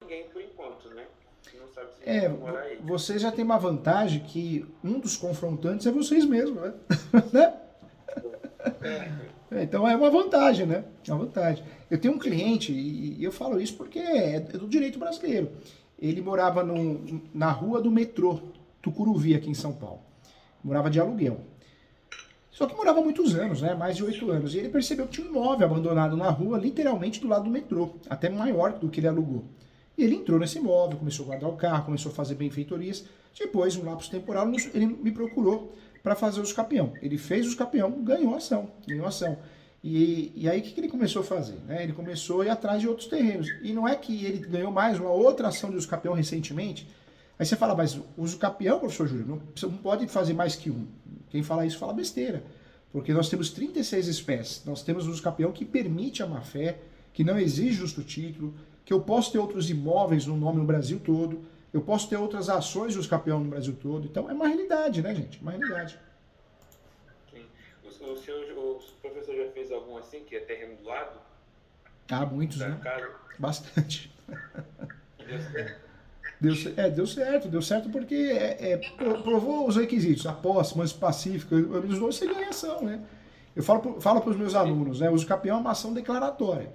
ninguém por enquanto, né? Não sabe se vai demorar aí. Vocês já têm uma vantagem que um dos confrontantes é vocês mesmos, né? Né? É, Então é uma vantagem, né? É uma vantagem. Eu tenho um cliente, e eu falo isso porque é do direito brasileiro. Ele morava na rua do metrô, Tucuruvi, aqui em São Paulo. Morava de aluguel. Só que morava há muitos anos, né? Mais de 8 anos. E ele percebeu que tinha um imóvel abandonado na rua, literalmente do lado do metrô, até maior do que ele alugou. E ele entrou nesse imóvel, começou a guardar o carro, começou a fazer benfeitorias. Depois, um lapso temporal, ele me procurou para fazer os capião. Ele fez os capião, ganhou ação, ganhou ação. E aí o que ele começou a fazer? Né? Ele começou a ir atrás de outros terrenos. E não é que ele ganhou mais uma outra ação de uso capião recentemente. Aí você fala, mas uso capião, professor Júlio, não pode fazer mais que um. Quem fala isso fala besteira. Porque nós temos 36 espécies. Nós temos uso capião que permite a má-fé, que não exige justo título, que eu posso ter outros imóveis no nome no Brasil todo, eu posso ter outras ações de uso capião no Brasil todo. Então é uma realidade, né, gente? Uma realidade. sim. O professor já fez algum assim, que é terreno do lado Há muitos, da né? casa? Bastante. E deu certo? Deu certo porque provou os requisitos, a posse, mais pacífica, os dois você ganha ação, né? Eu falo para os meus alunos, né? O uso capião é uma ação declaratória.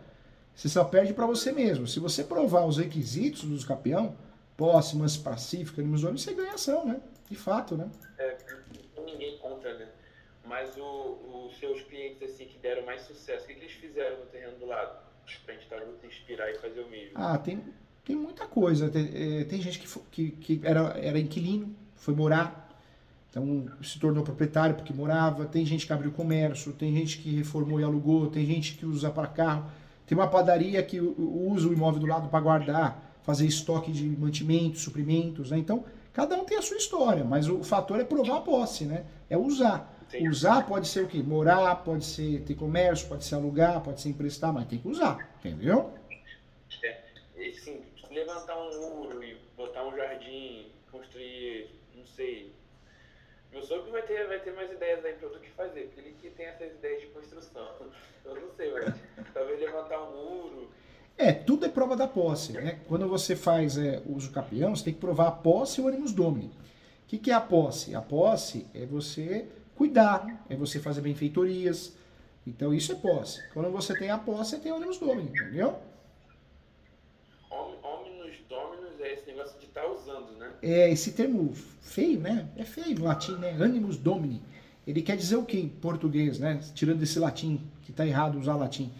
Você só perde para você mesmo. Se você provar os requisitos do uso capião, posse, mais pacífica, você ganha ação, né? De fato, né? É, ninguém contra, né? Mas os seus clientes assim que deram mais sucesso, o que eles fizeram no terreno do lado? Pra gente talvez se inspirar e fazer o mesmo. Ah, tem muita coisa. Tem gente que era inquilino, foi morar, então se tornou proprietário porque morava. Tem gente que abriu comércio, tem gente que reformou e alugou, tem gente que usa para carro. Tem uma padaria que usa o imóvel do lado para guardar, fazer estoque de mantimentos, suprimentos, né? Então, cada um tem a sua história, mas o fator é provar a posse, né? É usar. Entendi. Usar pode ser o quê? Morar, pode ser ter comércio, pode ser alugar, pode ser emprestar, mas tem que usar, entendeu? É, e, assim, levantar um muro e botar um jardim, construir, não sei. Meu sogro vai ter mais ideias aí pra do que fazer, porque ele que tem essas ideias de construção. Eu não sei, mas talvez levantar um muro. Tudo é prova da posse, né? Quando você faz uso capião, você tem que provar a posse e o animus domini. O que é a posse? A posse é você cuidar, é você fazer benfeitorias. Então isso é posse. Quando você tem a posse, você tem o animus domini, entendeu? Hominus dominus é esse negócio de estar usando, né? É esse termo feio, né? É feio no latim, né? Animus domini. Ele quer dizer o que em português, né? Tirando desse latim, que está errado usar latim.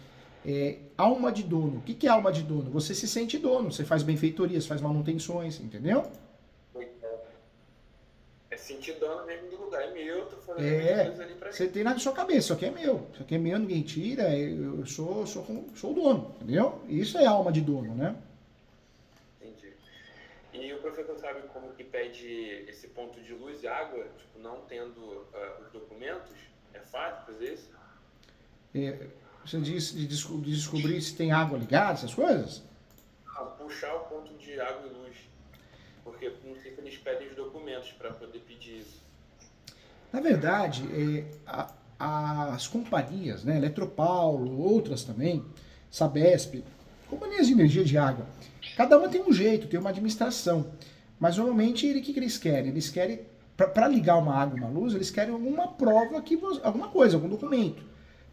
Alma de dono. O que é alma de dono? Você se sente dono, você faz benfeitorias, faz manutenções, entendeu? É sentir dono mesmo do lugar. É meu, tô fazendo minhas É, coisas ali pra mim. você tem na sua cabeça, isso aqui é meu. Isso aqui é meu, ninguém tira, eu sou o dono, entendeu? Isso é alma de dono, né? Entendi. E o professor sabe como que pede esse ponto de luz e água, tipo, não tendo os documentos? É fácil fazer isso? É, você diz de descobrir se tem água ligada, essas coisas? Ah, puxar o ponto de água e luz. Porque não sei se eles pedem os documentos para poder pedir isso. Na verdade, as companhias, né, Eletropaulo, outras também, Sabesp, companhias de energia de água, cada uma tem um jeito, tem uma administração. Mas normalmente, o que eles querem? Eles querem, para ligar uma água e uma luz, eles querem alguma prova, alguma coisa, algum documento.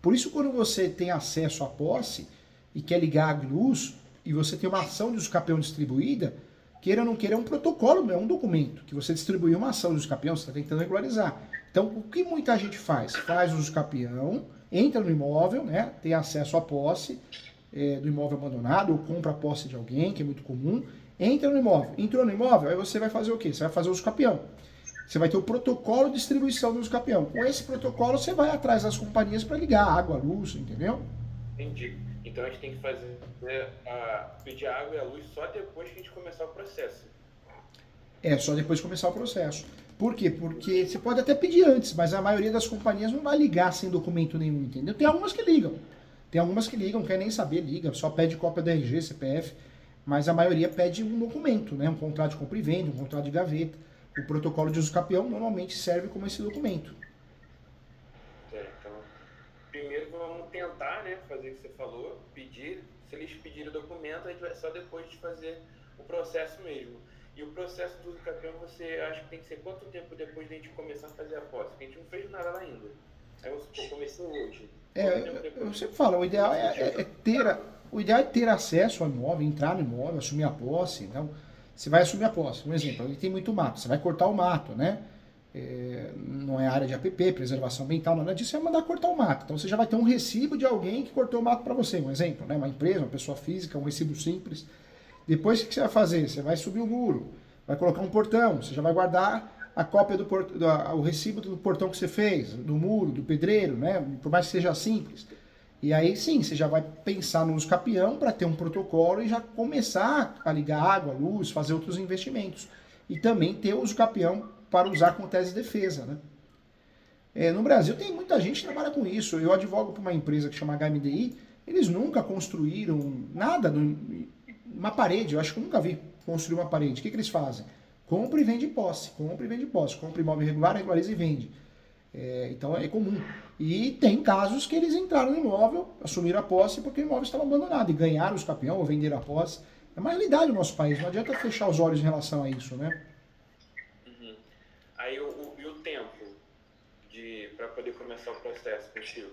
Por isso, quando você tem acesso à posse e quer ligar água e luz, e você tem uma ação de usucapião distribuída, queira ou não queira, é um protocolo, é um documento, que você distribuiu uma ação de usucapião, você está tentando regularizar. Então, o que muita gente faz? Faz o usucapião, entra no imóvel, né, tem acesso à posse do imóvel abandonado, ou compra a posse de alguém, que é muito comum, entra no imóvel. Entrou no imóvel, aí você vai fazer o quê? Você vai fazer o usucapião. Você vai ter o protocolo de distribuição do usucapião. Com esse protocolo, você vai atrás das companhias para ligar água, luz, entendeu? Entendi. Então a gente tem que fazer pedir a água e a luz só depois que a gente começar o processo. É só depois de começar o processo. Por quê? Porque você pode até pedir antes, mas a maioria das companhias não vai ligar sem documento nenhum, entendeu? Tem algumas que ligam. Tem algumas que ligam, não quer nem saber, liga, só pede cópia do RG, CPF, mas a maioria pede um documento, né? Um contrato de compra e venda, um contrato de gaveta. O protocolo de uso capião normalmente serve como esse documento. Então, primeiro vamos tentar, né, fazer o que você falou, pedir. Se eles pedirem o documento, a gente vai só depois de fazer o processo mesmo. E o processo do uso campeão, você acha que tem que ser quanto tempo depois de a gente começar a fazer a posse? Porque a gente não fez nada lá ainda. Aí eu comecei hoje. Quanto tempo Eu depois? sempre falo, o ideal é ter acesso ao imóvel, entrar no imóvel, assumir a posse. Então, você vai assumir a posse. Um exemplo, ele tem muito mato, você vai cortar o mato, né? Não é área de APP, preservação ambiental, nada disso, você vai mandar cortar o mato. Então você já vai ter um recibo de alguém que cortou o mato para você, um exemplo, né? Uma empresa, uma pessoa física, um recibo simples. Depois o que você vai fazer? Você vai subir o muro, vai colocar um portão, você já vai guardar a cópia o recibo do portão que você fez, do muro, do pedreiro, né? Por mais que seja simples. E aí sim, você já vai pensar no uso capião para ter um protocolo e já começar a ligar água, luz, fazer outros investimentos. E também ter o uso capião para usar com tese de defesa, né? No Brasil tem muita gente que trabalha com isso. Eu advogo para uma empresa que chama HMDI, eles nunca construíram nada, uma parede, eu acho que eu nunca vi construir uma parede. O que eles fazem? Compra e vende posse, compra e vende posse, compra imóvel irregular, regulariza e vende. Então é comum. E tem casos que eles entraram no imóvel, assumiram a posse porque o imóvel estava abandonado e ganharam os capião ou venderam a posse. É uma realidade no nosso país, não adianta fechar os olhos em relação a isso, né? Uhum. Aí e o tempo para poder começar o processo contigo?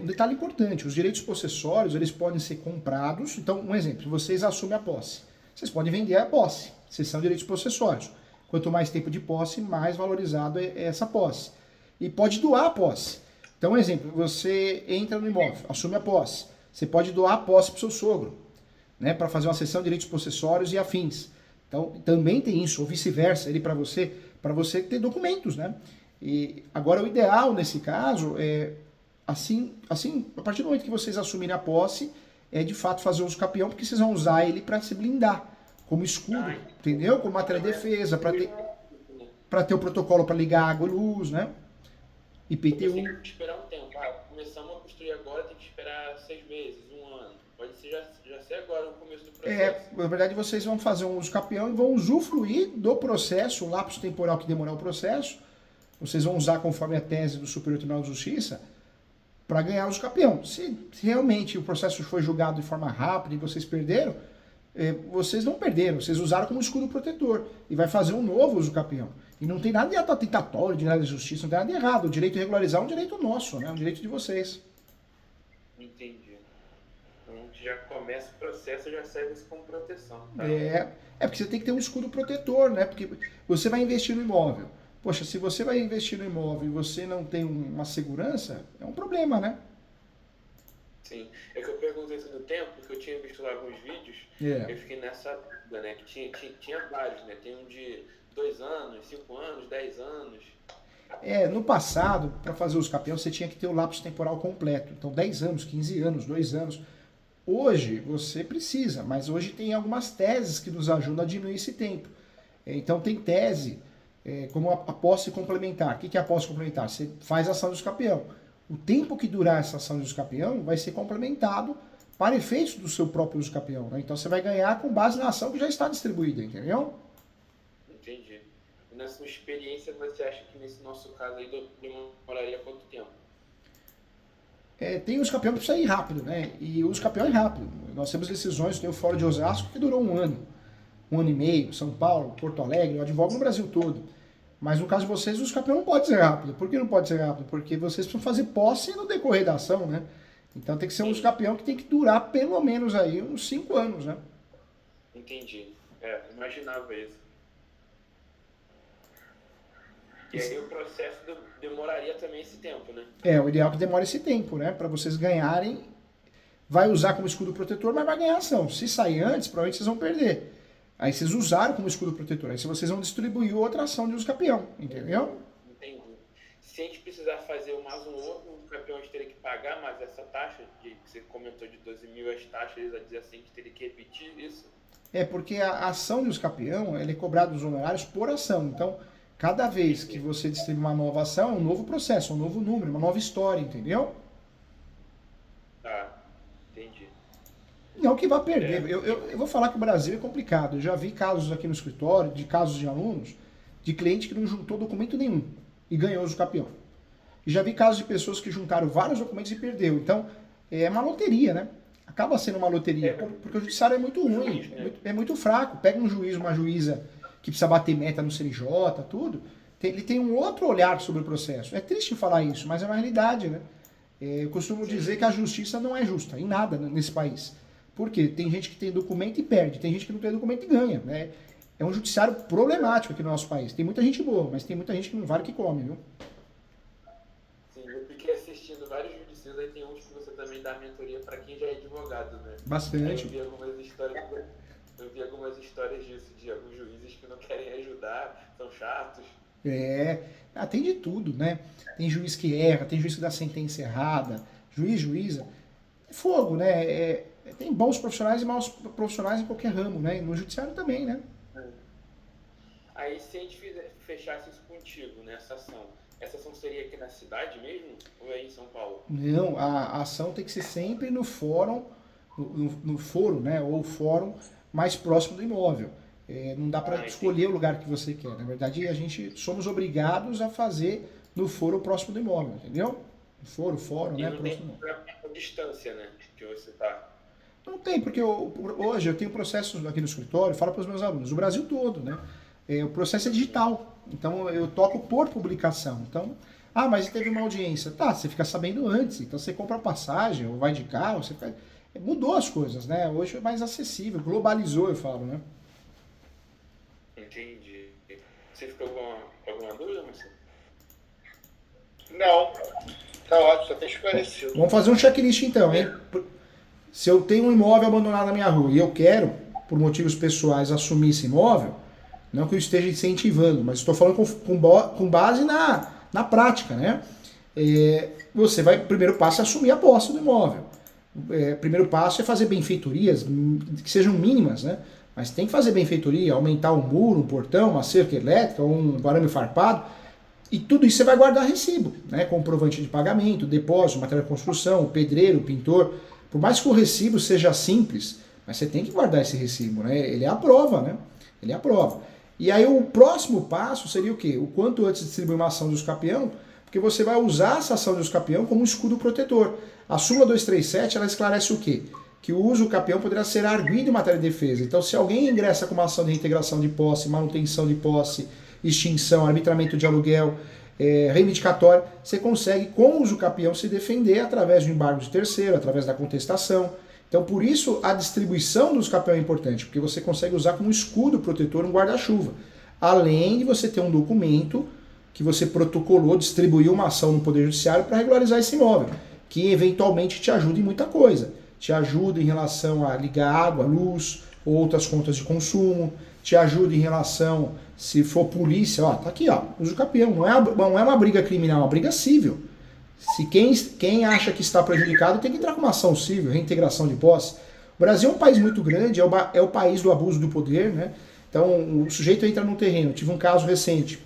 Um detalhe importante, os direitos possessórios, eles podem ser comprados. Então, um exemplo, vocês assumem a posse. Vocês podem vender a posse, vocês são direitos possessórios. Quanto mais tempo de posse, mais valorizado é essa posse. E pode doar a posse. Então, um exemplo, você entra no imóvel, assume a posse. Você pode doar a posse para o seu sogro, né, para fazer uma cessão de direitos possessórios e afins. Então, também tem isso, ou vice-versa, ele para você ter documentos, né? E agora o ideal nesse caso é assim, a partir do momento que vocês assumirem a posse, é de fato fazer uso capião, porque vocês vão usar ele para se blindar, como escudo, entendeu? Como matéria de defesa, para ter o protocolo para ligar água e luz, né? Você tem IPTU. que esperar um tempo. Começamos a construir agora, tem que esperar 6 meses, um ano. Pode ser já ser agora o começo do processo. Na verdade, vocês vão fazer um uso capião e vão usufruir do processo, o lapso temporal que demorar o processo. Vocês vão usar conforme a tese do Superior Tribunal de Justiça para ganhar os capião. Se realmente o processo foi julgado de forma rápida e vocês perderam, vocês não perderam, vocês usaram como escudo protetor e vai fazer um novo uso capião. E não tem nada de atentatório, de nada de justiça, não tem nada de errado. O direito de regularizar é um direito nosso, né? É um direito de vocês. Entendi. Então já começa o processo, já serve isso como proteção. Tá? Porque você tem que ter um escudo protetor, né? Porque você vai investir no imóvel. Poxa, se você vai investir no imóvel e você não tem uma segurança, é um problema, né? Sim. É que eu perguntei isso do tempo, porque eu tinha visto lá alguns vídeos, eu fiquei nessa dúvida, né? Que tinha vários, né? Tem um de 2 anos, 5 anos, 10 anos. No passado, para fazer os capiões, você tinha que ter o lapso temporal completo. Então, 10 anos, 15 anos, 2 anos. Hoje, você precisa, mas hoje tem algumas teses que nos ajudam a diminuir esse tempo. Então, tem tese como a posse complementar. O que é a posse complementar? Você faz a ação de escapião. O tempo que durar essa ação de escapião vai ser complementado para efeitos do seu próprio escapião. Né? Então, você vai ganhar com base na ação que já está distribuída, entendeu? Entendi. E na sua experiência, você acha que nesse nosso caso aí demoraria quanto tempo? Tem os capião que precisa ir rápido, né? E os capião é rápido. Nós temos decisões, tem o Fórum de Osasco que durou 1 ano. 1 ano e meio, São Paulo, Porto Alegre, eu advogo no Brasil todo. Mas no caso de vocês, os capião não pode ser rápido. Por que não pode ser rápido? Porque vocês precisam fazer posse no decorrer da ação, né? Então tem que ser um capião que tem que durar pelo menos aí uns 5 anos, né? Entendi. Imaginava isso. E aí o processo demoraria também esse tempo, né? O ideal é que demore esse tempo, né? Para vocês ganharem, vai usar como escudo protetor, mas vai ganhar ação. Se sair antes, provavelmente vocês vão perder. Aí vocês usaram como escudo protetor, aí vocês vão distribuir outra ação de uso capião, entendeu? Entendi. Se a gente precisar fazer mais um outro, o campeão teria que pagar mais essa taxa, que você comentou de 12 mil, as taxas, eles dizem assim que teria que repetir isso? Porque a ação de uso capião, ela é cobrada dos honorários por ação. Então, cada vez que você distribui uma nova ação, é um novo processo, um novo número, uma nova história, entendeu? Entendi. Não que vá perder. Eu vou falar que o Brasil é complicado. Eu já vi casos aqui no escritório, de casos de alunos, de cliente que não juntou documento nenhum e ganhou o uso capião. E já vi casos de pessoas que juntaram vários documentos e perdeu. Então, é uma loteria, né? Acaba sendo uma loteria, porque o judiciário é muito ruim, é muito fraco. Pega um juiz, uma juíza que precisa bater meta no CNJ, tudo, ele tem um outro olhar sobre o processo. É triste falar isso, mas é uma realidade, né? Eu costumo dizer que a justiça não é justa em nada nesse país. Por quê? Tem gente que tem documento e perde, tem gente que não tem documento e ganha, né? É um judiciário problemático aqui no nosso país. Tem muita gente boa, mas tem muita gente que não vale o que come, viu? Sim, eu fiquei assistindo vários judiciais, aí tem uns que você também dá mentoria para quem já é advogado, né? Bastante. Aí eu vi algumas histórias disso, de alguns juízes que não querem ajudar, são chatos. Tem de tudo, né? Tem juiz que erra, tem juiz que dá sentença errada, juíza. É fogo, né? Tem bons profissionais e maus profissionais em qualquer ramo, né? No judiciário também, né? Aí se a gente fechasse isso contigo, né, essa ação seria aqui na cidade mesmo ou é em São Paulo? Não, a ação tem que ser sempre no fórum, no foro, né? Ou fórum mais próximo do imóvel. Não dá para escolher o lugar que você quer. Na verdade, a gente somos obrigados a fazer no foro próximo do imóvel, entendeu? Fórum, né? Próximo do imóvel. A distância, né, que você tá. Não tem, porque hoje eu tenho processos aqui no escritório, falo para os meus alunos, o Brasil todo, né? O processo é digital, então eu toco por publicação. Então, mas teve uma audiência. Tá, você fica sabendo antes, então você compra passagem ou vai de carro, mudou as coisas, né? Hoje é mais acessível, globalizou, eu falo, né? Entendi. Você ficou com alguma dúvida, Marcelo? Não, tá ótimo, tá bem esclarecido. Vamos fazer um checklist então, hein? Se eu tenho um imóvel abandonado na minha rua e eu quero, por motivos pessoais, assumir esse imóvel, não que eu esteja incentivando, mas estou falando com base na prática, né? O primeiro passo é assumir a posse do imóvel. O primeiro passo é fazer benfeitorias, que sejam mínimas, né? Mas tem que fazer benfeitoria, aumentar um muro, um portão, uma cerca elétrica, um arame farpado. E tudo isso você vai guardar recibo, né? Comprovante de pagamento, depósito, material de construção, o pedreiro, o pintor. Por mais que o recibo seja simples, mas você tem que guardar esse recibo, né? Ele é a prova, né? Ele é a prova. E aí o próximo passo seria o quê? O quanto antes distribuir uma ação de usucapião, porque você vai usar essa ação de usucapião como um escudo protetor. A súmula 237, ela esclarece o quê? Que o uso capião poderá ser arguido em matéria de defesa. Então, se alguém ingressa com uma ação de reintegração de posse, manutenção de posse, extinção, arbitramento de aluguel, reivindicatório, você consegue, com o uso capião, se defender através do embargo de terceiro, através da contestação. Então, por isso, a distribuição do uso capião é importante, porque você consegue usar como escudo protetor um guarda-chuva. Além de você ter um documento que você protocolou, distribuiu uma ação no Poder Judiciário para regularizar esse imóvel, que eventualmente te ajuda em muita coisa. Te ajuda em relação a ligar água, luz, outras contas de consumo, te ajuda em relação, se for polícia, tá aqui, uso capião, não é uma briga criminal, é uma briga civil. Se quem acha que está prejudicado tem que entrar com uma ação civil, reintegração de posse. O Brasil é um país muito grande, é o país do abuso do poder, né? Então o sujeito entra no terreno. Eu tive um caso recente,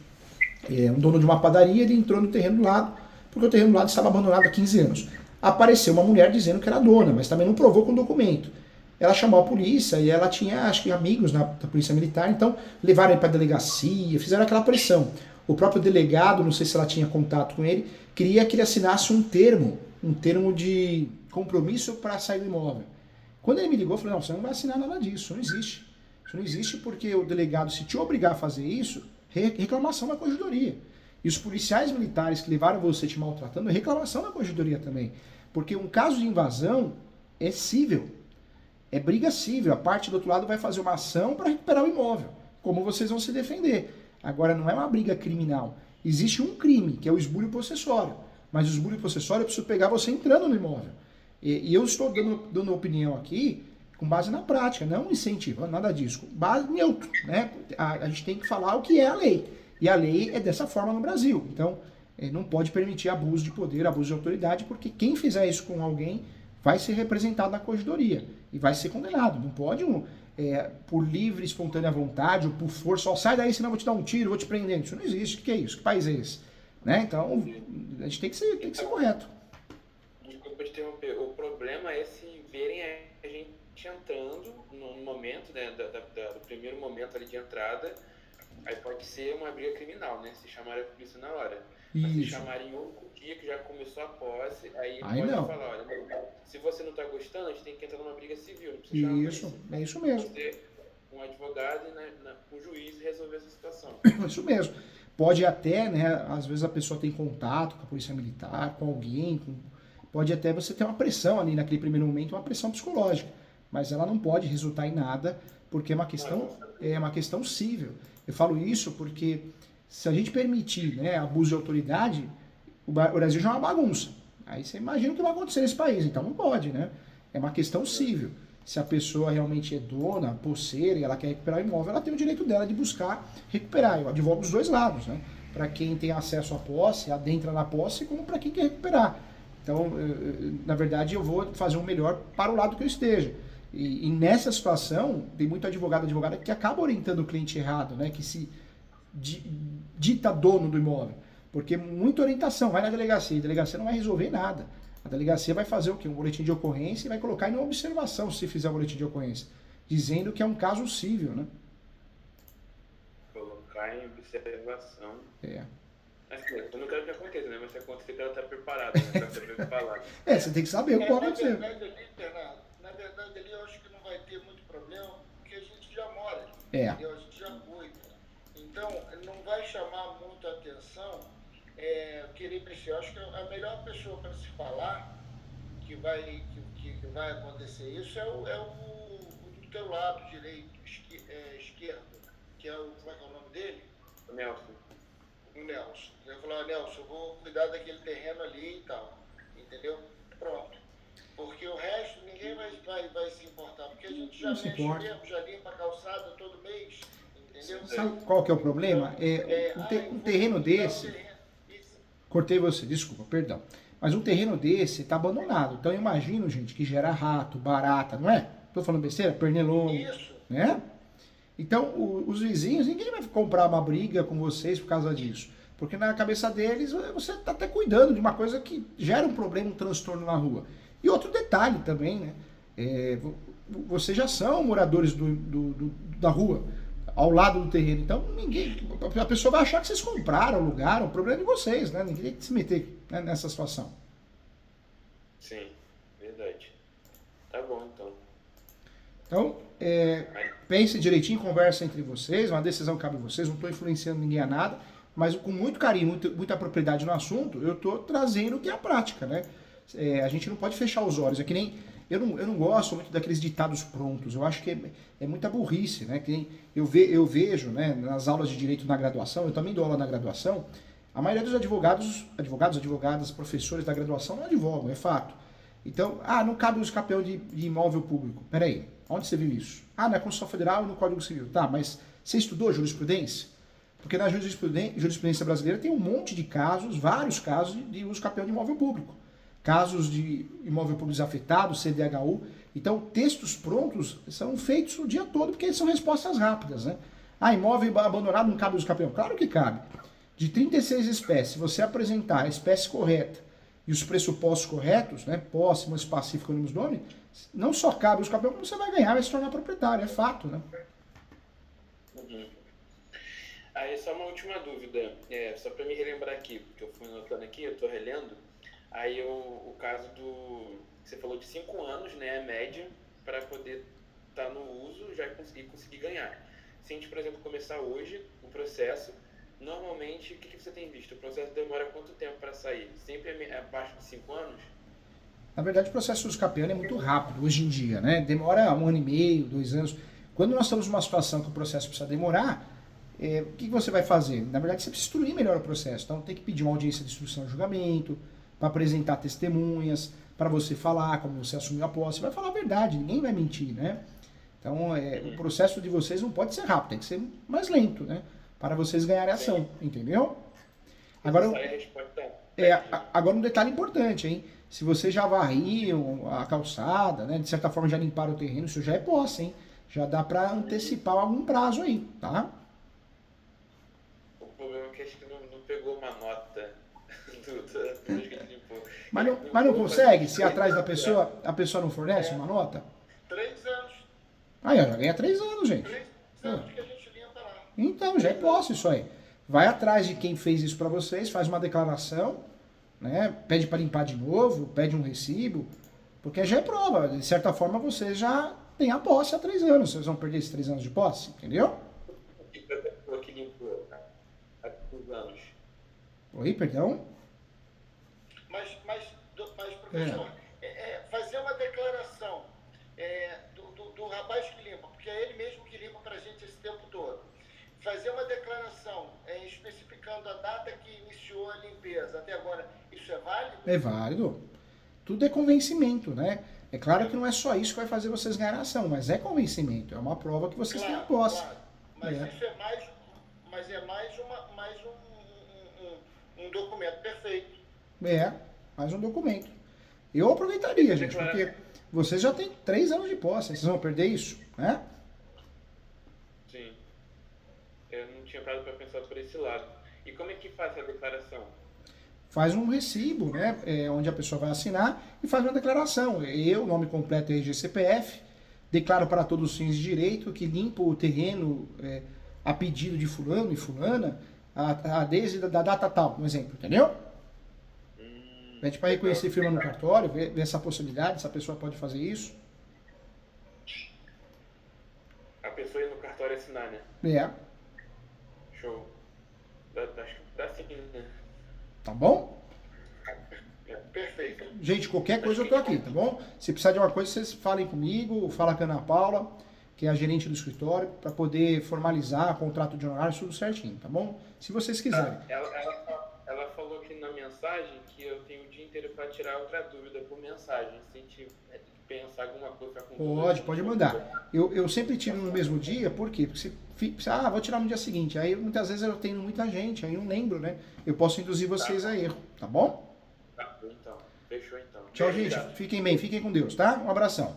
um dono de uma padaria, ele entrou no terreno do lado, porque o terreno do lado estava abandonado há 15 anos. Apareceu uma mulher dizendo que era dona, mas também não provou com documento. Ela chamou a polícia e ela tinha, acho que, amigos da polícia militar, então levaram ele para a delegacia, fizeram aquela pressão. O próprio delegado, não sei se ela tinha contato com ele, queria que ele assinasse um termo de compromisso para sair do imóvel. Quando ele me ligou, eu falei, não, você não vai assinar nada disso, isso não existe. Isso não existe porque o delegado, se te obrigar a fazer isso, reclamação na corregedoria. E os policiais militares que levaram você te maltratando, reclamação na corregedoria também. Porque um caso de invasão é cível. É briga cível. A parte do outro lado vai fazer uma ação para recuperar o imóvel. Como vocês vão se defender? Agora, não é uma briga criminal. Existe um crime, que é o esbulho possessório. Mas o esbulho possessório eu preciso pegar você entrando no imóvel. E eu estou dando opinião aqui com base na prática, não incentivando nada disso. Base neutro, né? A gente tem que falar o que é a lei. E a lei é dessa forma no Brasil. Então, não pode permitir abuso de poder, abuso de autoridade, porque quem fizer isso com alguém vai ser representado na corregedoria e vai ser condenado. Não pode, por livre, espontânea vontade ou por força, sai daí, senão eu vou te dar um tiro, vou te prender. Isso não existe. O que é isso? Que país é esse? Né? Então, a gente tem que ser correto. Desculpa te interromper. O problema é se verem a gente entrando no momento, né, do primeiro momento ali de entrada, Aí pode ser uma briga criminal, né? Se chamarem a polícia na hora. Mas se Isso. chamarem em outro dia que já começou a posse, aí Aí pode não. falar, olha, se você não tá gostando, a gente tem que entrar numa briga civil, não precisa chamar a Isso, polícia. é isso mesmo. Você, um advogado e um juiz resolver essa situação. Isso mesmo. Pode até, né, às vezes a pessoa tem contato com a polícia militar, com alguém, pode até você ter uma pressão ali naquele primeiro momento, uma pressão psicológica, mas ela não pode resultar em nada, porque é uma questão civil. Eu falo isso porque se a gente permitir, né, abuso de autoridade, o Brasil já é uma bagunça. Aí você imagina o que vai acontecer nesse país, então não pode, né? É uma questão civil. Se a pessoa realmente é dona, posseira, e ela quer recuperar o imóvel, ela tem o direito dela de buscar recuperar. Eu advogo dos dois lados, né? Para quem tem acesso à posse, adentra na posse, como para quem quer recuperar. Então, na verdade, eu vou fazer o melhor para o lado que eu esteja. E nessa situação, tem muito advogada que acaba orientando o cliente errado, né? Que se dita dono do imóvel. Porque muita orientação, vai na delegacia, a delegacia não vai resolver nada. A delegacia vai fazer o quê? Um boletim de ocorrência e vai colocar em uma observação, se fizer um boletim de ocorrência, dizendo que é um caso cível, né? Colocar em observação. É. Assim, eu não quero que aconteça, né? Mas se acontecer, ela tá preparada, né? Pra saber o que falar. Você tem que saber o que pode acontecer. Na verdade ali eu acho que não vai ter muito problema, porque a gente já mora ali, É. entendeu? A gente já cuida. Então, não vai chamar muito a atenção querer mexer. Eu acho que a melhor pessoa para se falar que vai acontecer isso é o do teu lado direito, esquerdo, que é o, como é que é o nome dele? O Nelson. O Nelson. Eu vou falar, Nelson, eu vou cuidar daquele terreno ali e tal, entendeu? Pronto. Porque o resto ninguém vai se importar, porque a gente já mexe mesmo, já limpa a calçada todo mês, entendeu? Sabe qual que é o problema? Um terreno desse... Cortei você, desculpa, perdão. Mas um terreno desse está abandonado. Então eu imagino, gente, que gera rato, barata, não é? Tô falando besteira? Pernilongo. Isso. Né? Então, os vizinhos, ninguém vai comprar uma briga com vocês por causa disso. Porque na cabeça deles, você está até cuidando de uma coisa que gera um problema, um transtorno na rua. E outro detalhe também, né? Vocês já são moradores da rua, ao lado do terreno. Então, a pessoa vai achar que vocês compraram, alugaram. O problema é de vocês, né? Ninguém tem que se meter, né, nessa situação. Sim, verdade. Tá bom, então. Então, pense direitinho, conversa entre vocês, uma decisão cabe a vocês, não estou influenciando ninguém a nada, mas com muito carinho, muita propriedade no assunto, eu estou trazendo o que é a prática, né? A gente não pode fechar os olhos, é que nem... Eu não gosto muito daqueles ditados prontos, eu acho que é muita burrice, né? Que nem eu vejo, né, nas aulas de direito na graduação, eu também dou aula na graduação, a maioria dos advogadas, professores da graduação não advogam, é fato. Então, não cabe o uso capião de imóvel público. Peraí, onde você viu isso? Na Constituição Federal e no Código Civil. Tá, mas você estudou jurisprudência? Porque na jurisprudência brasileira tem um monte de casos, vários casos de uso capião de imóvel público. Casos de imóvel público desafetado, CDHU. Então, textos prontos são feitos o dia todo, porque são respostas rápidas, né? Imóvel abandonado não cabe uso capião. Claro que cabe. De 36 espécies, se você apresentar a espécie correta e os pressupostos corretos, né, posse, moço pacífico, ônibus nome, não só cabe os capião, como você vai ganhar, vai se tornar proprietário, é fato, né? Uhum. Aí só uma última dúvida, só para me relembrar aqui, porque eu fui anotando aqui, eu estou relendo, aí o caso você falou de 5 anos, né, a média, para poder estar no uso, já conseguir ganhar. Se a gente, por exemplo, começar hoje o processo, normalmente, o que você tem visto? O processo demora quanto tempo para sair? Sempre abaixo de 5 anos? Na verdade, o processo de uso capião é muito rápido hoje em dia, né? Demora 1 ano e meio, 2 anos. Quando nós estamos numa situação que o processo precisa demorar, o que você vai fazer? Na verdade, você precisa instruir melhor o processo. Então, tem que pedir uma audiência de instrução de julgamento, para apresentar testemunhas, para você falar como você assumiu a posse. Você vai falar a verdade, ninguém vai mentir, né? Então, o processo de vocês não pode ser rápido, tem que ser mais lento, né? Para vocês ganharem ação, entendeu? Agora, agora um detalhe importante, hein? Se vocês já varriam a calçada, né? De certa forma já limparam o terreno, isso já é posse, hein? Já dá para antecipar algum prazo aí, tá? O problema é que acho que não pegou uma nota do que a gente limpou. Mas não consegue? Se atrás da pessoa, a pessoa não fornece uma nota? 3 anos. Já ganha 3 anos, gente. 3 anos que a gente limpa lá. Então, já é posse isso aí. Vai atrás de quem fez isso para vocês, faz uma declaração, né? Pede para limpar de novo, pede um recibo, porque já é prova. De certa forma, vocês já têm a posse há 3 anos. Vocês vão perder esses 3 anos de posse, entendeu? E pra pessoa que limpou há 3 anos. Oi, perdão? Mas professor, fazer uma declaração do rapaz que limpa, porque é ele mesmo que limpa para a gente esse tempo todo. Fazer uma declaração especificando a data que iniciou a limpeza até agora, isso é válido? É válido. Tudo é convencimento, né? É claro que não é só isso que vai fazer vocês ganhar a ação, mas é convencimento. É uma prova que vocês têm a posse. Claro. Mas isso é mais um documento perfeito. Mais um documento. Eu aproveitaria, gente, porque vocês já têm 3 anos de posse, vocês vão perder isso, né? Sim. Eu não tinha parado para pensar por esse lado. E como é que faz a declaração? Faz um recibo, né? Onde a pessoa vai assinar e faz uma declaração. Eu, nome completo RG CPF, declaro para todos os fins de direito que limpo o terreno a pedido de fulano e fulana desde da data tal, um exemplo, entendeu? Pede para reconhecer firma no cartório, ver essa possibilidade, se a pessoa pode fazer isso. A pessoa ir no cartório assinar, né? Show. Acho que dá sim, né? Tá bom? Perfeito. Gente, qualquer coisa eu tô aqui, tá bom? Se precisar de uma coisa, vocês falem comigo, fala com a Ana Paula, que é a gerente do escritório, para poder formalizar contrato de honorários, tudo certinho, tá bom? Se vocês quiserem. Ela falou aqui na mensagem que eu tenho o dia inteiro para tirar outra dúvida por mensagem. Se a gente pensar alguma coisa com Pode mandar. Eu sempre tiro no mesmo dia, por quê? Porque vou tirar no dia seguinte. Aí muitas vezes eu tenho muita gente, aí eu não lembro, né? Eu posso induzir vocês a erro, tá bom? Tá, então. Fechou então. Tchau, gente. Fiquem bem, fiquem com Deus, tá? Um abração.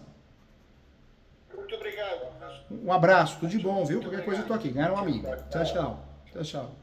Muito obrigado. Um abraço, tudo de bom, viu? Qualquer coisa eu tô aqui. Ganharam um amigo. Tchau, tchau. Tchau, tchau.